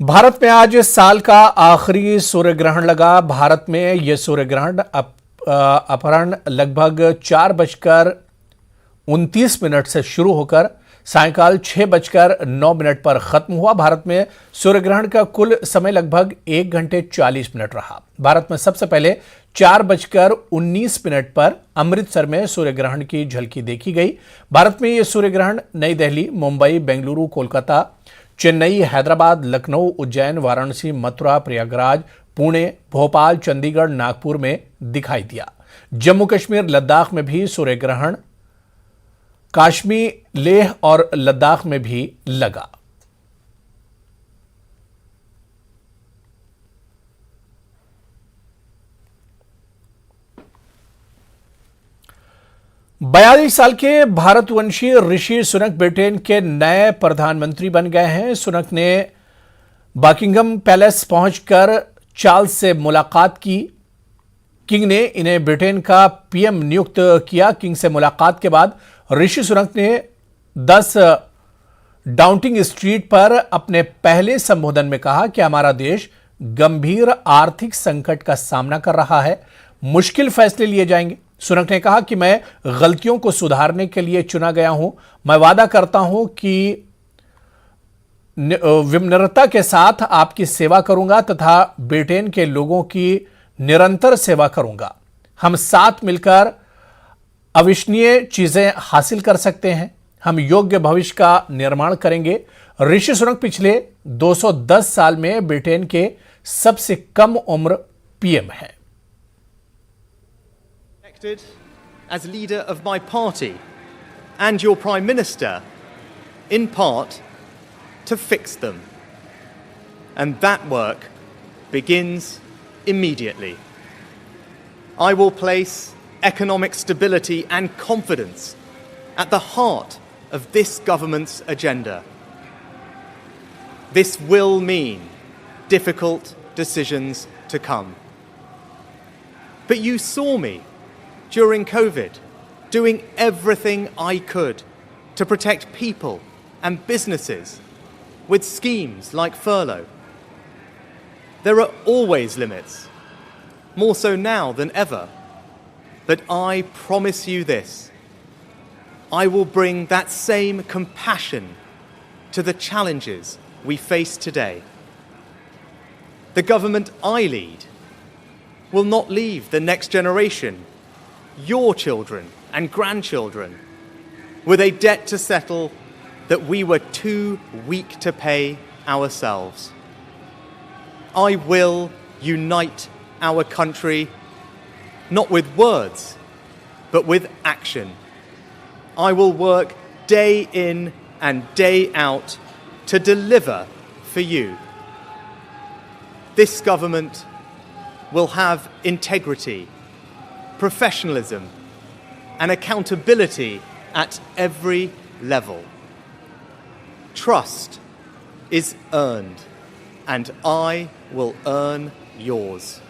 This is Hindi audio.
भारत में आज इस साल का आखिरी सूर्य ग्रहण लगा। भारत में यह सूर्य ग्रहण अपराह्न लगभग 4:29 से शुरू होकर सायंकाल 6:09 पर खत्म हुआ। भारत में सूर्य ग्रहण का कुल समय लगभग 1 घंटे 40 मिनट रहा। भारत में सबसे पहले 4:19 पर अमृतसर में सूर्य ग्रहण की झलकी देखी गई। भारत में यह सूर्य ग्रहण नई दिल्ली, मुंबई, बेंगलुरु, कोलकाता, चेन्नई, हैदराबाद, लखनऊ, उज्जैन, वाराणसी, मथुरा, प्रयागराज, पुणे, भोपाल, चंडीगढ़, नागपुर में दिखाई दिया। जम्मू कश्मीर, लद्दाख में भी सूर्य ग्रहण, कश्मीर, लेह और लद्दाख में भी लगा। बयालीस साल के भारतवंशी ऋषि सुनक ब्रिटेन के नए प्रधानमंत्री बन गए हैं। सुनक ने बकिंघम पैलेस पहुंचकर चार्ल्स से मुलाकात की। किंग ने इन्हें ब्रिटेन का पीएम नियुक्त किया। किंग से मुलाकात के बाद ऋषि सुनक ने 10 डाउनिंग स्ट्रीट पर अपने पहले संबोधन में कहा कि हमारा देश गंभीर आर्थिक संकट का सामना कर रहा है, मुश्किल फैसले लिए जाएंगे। सुनक ने कहा कि मैं गलतियों को सुधारने के लिए चुना गया हूं। मैं वादा करता हूं कि विनम्रता के साथ आपकी सेवा करूंगा तथा ब्रिटेन के लोगों की निरंतर सेवा करूंगा। हम साथ मिलकर अविश्वसनीय चीजें हासिल कर सकते हैं। हम योग्य भविष्य का निर्माण करेंगे। ऋषि सुनक पिछले 210 साल में ब्रिटेन के सबसे कम उम्र पीएम हैं। As leader of my party and your Prime Minister, in part, to fix them. And that work begins immediately. I will place economic stability and confidence at the heart of this government's agenda. This will mean difficult decisions to come. But you saw me during COVID, doing everything I could to protect people and businesses with schemes like furlough. There are always limits, more so now than ever. But I promise you this, I will bring that same compassion to the challenges we face today. The government I lead will not leave the next generation, your children and grandchildren, with a debt to settle that we were too weak to pay ourselves. I will unite our country, not with words, but with action. I will work day in and day out to deliver for you. This government will have integrity, professionalism and accountability at every level. Trust is earned, and I will earn yours.